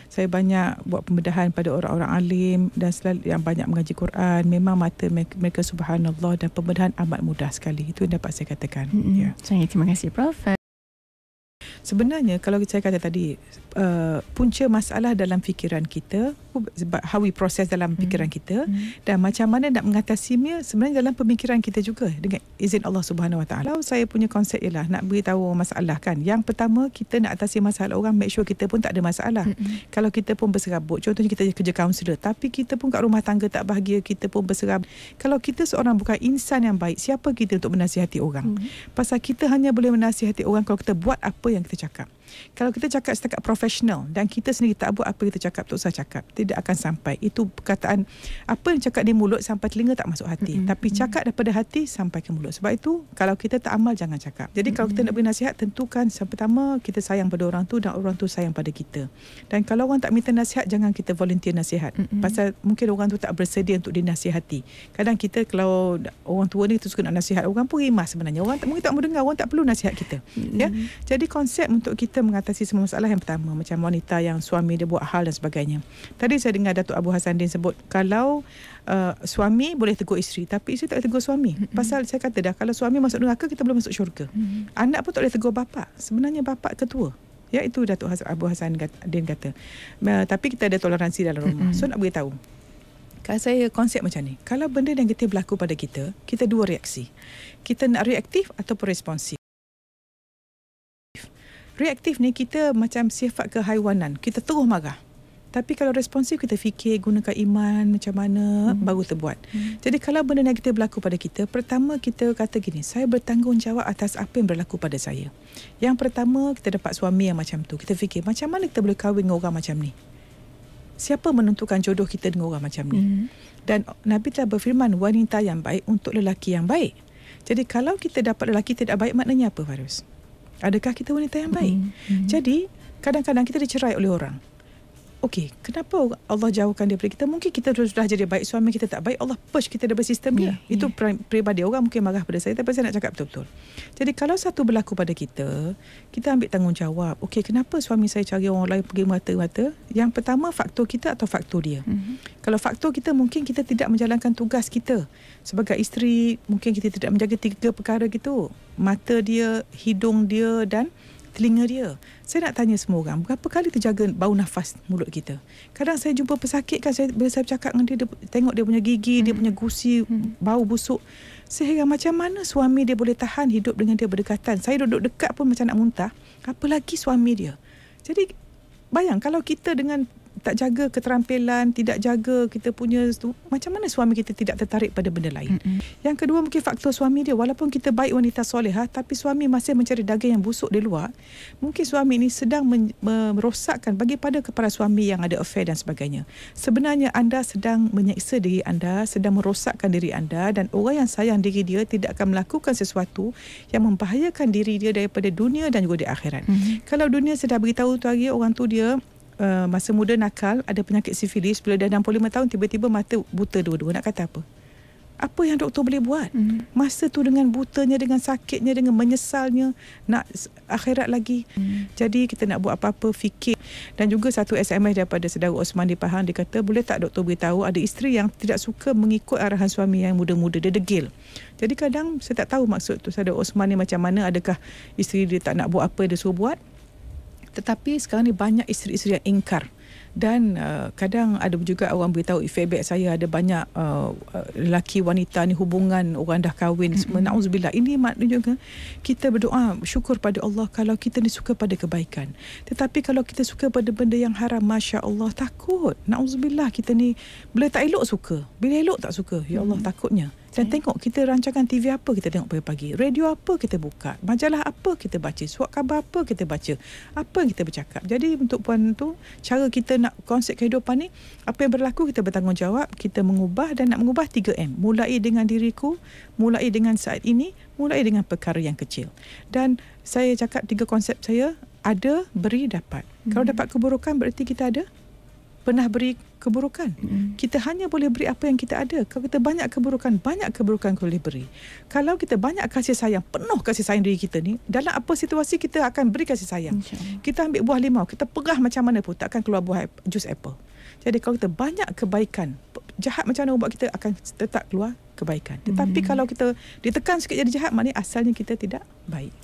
Saya banyak buat pembedahan pada orang-orang alim dan selalu yang banyak mengaji Quran. Memang mata mereka subhanallah, dan pembedahan amat mudah sekali. Itu yang dapat saya katakan. Ya. Terima kasih Prof. Sebenarnya kalau saya kata tadi, punca masalah dalam fikiran kita, how we process dalam fikiran kita, dan macam mana nak mengatasinya sebenarnya dalam pemikiran kita juga dengan izin Allah Subhanahu Wa Taala. Kalau saya punya konsep ialah nak beritahu masalah kan. Yang pertama, kita nak atasi masalah orang, make sure kita pun tak ada masalah. Kalau kita pun berserabut, contohnya kita kerja kaunselor, tapi kita pun kat rumah tangga tak bahagia, kita pun berserabut. Kalau kita seorang bukan insan yang baik, siapa kita untuk menasihati orang? Pasal kita hanya boleh menasihati orang kalau kita buat apa yang kita cakap. Kalau kita cakap setakat profesional dan kita sendiri tak buat apa kita cakap, tak usah cakap, tidak akan sampai. Itu perkataan, apa yang cakap di mulut sampai telinga tak masuk hati, tapi cakap daripada hati sampai ke mulut. Sebab itu kalau kita tak amal, jangan cakap. Jadi kalau kita nak beri nasihat, tentukan yang pertama kita sayang pada orang tu dan orang tu sayang pada kita. Dan kalau orang tak minta nasihat, jangan kita volunteer nasihat. Pasal mungkin orang tu tak bersedia untuk dinasihati. Kadang kita kalau orang tua ni kita suka nak nasihat, orang pun rimas sebenarnya. Orang mungkin tak mau dengar, orang tak perlu nasihat kita. Ya. Jadi konsep untuk kita mengatasi semua masalah, yang pertama macam wanita yang suami dia buat hal dan sebagainya. Tadi saya dengar Datuk Abu Hassan Din sebut kalau suami boleh tegur isteri, tapi isteri tak boleh tegur suami. Pasal saya kata dah, kalau suami masuk neraka, kita belum masuk syurga. Anak pun tak boleh tegur bapa. Sebenarnya bapa ketua. Ya, itu Datuk Abu Hassan Din kata. Tapi kita ada toleransi dalam rumah. So nak beritahu, kalau saya konsep macam ni, kalau benda negatif berlaku pada kita, kita dua reaksi. Kita nak reaktif ataupun responsif. Reaktif ni kita macam sifat kehaiwanan, kita terus marah. Tapi kalau responsif, kita fikir, gunakan iman macam mana, baru terbuat. Jadi kalau benda negatif berlaku pada kita, pertama kita kata gini, saya bertanggungjawab atas apa yang berlaku pada saya. Yang pertama, kita dapat suami yang macam tu, kita fikir macam mana kita boleh kahwin dengan orang macam ni. Siapa menentukan jodoh kita dengan orang macam ni? Dan Nabi telah berfirman, wanita yang baik untuk lelaki yang baik. Jadi kalau kita dapat lelaki tidak baik, maknanya apa, Farus? Adakah kita wanita yang baik? Jadi kadang-kadang kita dicerai oleh orang. Okey, kenapa Allah jauhkan daripada kita? Mungkin kita sudah jadi baik, suami kita tak baik, Allah push kita daripada sistem dia. Itu peribadi orang mungkin marah pada saya, tapi saya nak cakap betul-betul. Jadi kalau satu berlaku pada kita, kita ambil tanggungjawab. Okey, kenapa suami saya cari orang lain pergi mata-mata? Yang pertama, faktor kita atau faktor dia? Kalau faktor kita, mungkin kita tidak menjalankan tugas kita sebagai isteri. Mungkin kita tidak menjaga 3 perkara gitu. Mata dia, hidung dia dan telinga dia. Saya nak tanya semua orang, berapa kali terjaga bau nafas mulut kita? Kadang saya jumpa pesakit kan, bila saya bercakap dengan dia, tengok dia punya gigi, dia punya gusi, bau busuk. Saya heran macam mana suami dia boleh tahan hidup dengan dia berdekatan. Saya duduk dekat pun macam nak muntah, apalagi suami dia. Jadi bayang kalau kita dengan tak jaga keterampilan, tidak jaga kita punya tu, macam mana suami kita tidak tertarik pada benda lain. Yang kedua, mungkin faktor suami dia. Walaupun kita baik, wanita solehah, tapi suami masih mencari daging yang busuk di luar. Mungkin suami ini sedang merosakkan bagi kepada suami yang ada affair dan sebagainya. Sebenarnya anda sedang menyeksa diri anda, sedang merosakkan diri anda, dan orang yang sayang diri dia tidak akan melakukan sesuatu yang membahayakan diri dia daripada dunia dan juga di akhirat. Kalau dunia sudah beritahu tu hari orang tu dia masa muda nakal, ada penyakit sifilis, bila dah 65 tahun tiba-tiba mata buta dua-dua, nak kata apa? Apa yang doktor boleh buat? Masa tu dengan butanya, dengan sakitnya, dengan menyesalnya, nak akhirat lagi. Jadi kita nak buat apa-apa, fikir. Dan juga satu SMS daripada saudara Osman di Pahang, dia kata, boleh tak doktor beritahu ada isteri yang tidak suka mengikut arahan suami yang muda-muda, dia degil. Jadi kadang saya tak tahu maksud tu saudara Osman ni macam mana. Adakah isteri dia tak nak buat apa dia suruh buat? Tetapi sekarang ni banyak isteri-isteri yang ingkar. Dan kadang ada juga orang beritahu feedback saya, ada banyak lelaki wanita ni hubungan orang dah kahwin semua. Na'udzubillah. Ini maknanya juga kita berdoa syukur pada Allah kalau kita ni suka pada kebaikan. Tetapi kalau kita suka pada benda yang haram, Masya Allah, takut. Na'udzubillah, kita ni bila tak elok suka, bila elok tak suka. Ya Allah, takutnya. Dan tengok kita rancangan TV apa kita tengok pagi-pagi, radio apa kita buka, majalah apa kita baca, surat khabar apa kita baca, apa yang kita bercakap. Jadi untuk puan tu, cara kita nak konsep kehidupan ni, apa yang berlaku kita bertanggungjawab, kita mengubah, dan nak mengubah 3M. Mulai dengan diriku, mulai dengan saat ini, mulai dengan perkara yang kecil. Dan saya cakap 3 konsep saya, ada, beri, dapat. Kalau dapat keburukan berarti kita ada pernah beri keburukan. Kita hanya boleh beri apa yang kita ada. Kalau kita banyak keburukan boleh beri. Kalau kita banyak kasih sayang, penuh kasih sayang diri kita ni, dalam apa situasi kita akan beri kasih sayang. Kita ambil buah limau, kita pegah macam mana pun takkan keluar buah jus apple. Jadi kalau kita banyak kebaikan, jahat macam mana buat, kita akan tetap keluar kebaikan. Tetapi kalau kita ditekan sikit jadi jahat, maknanya asalnya kita tidak baik.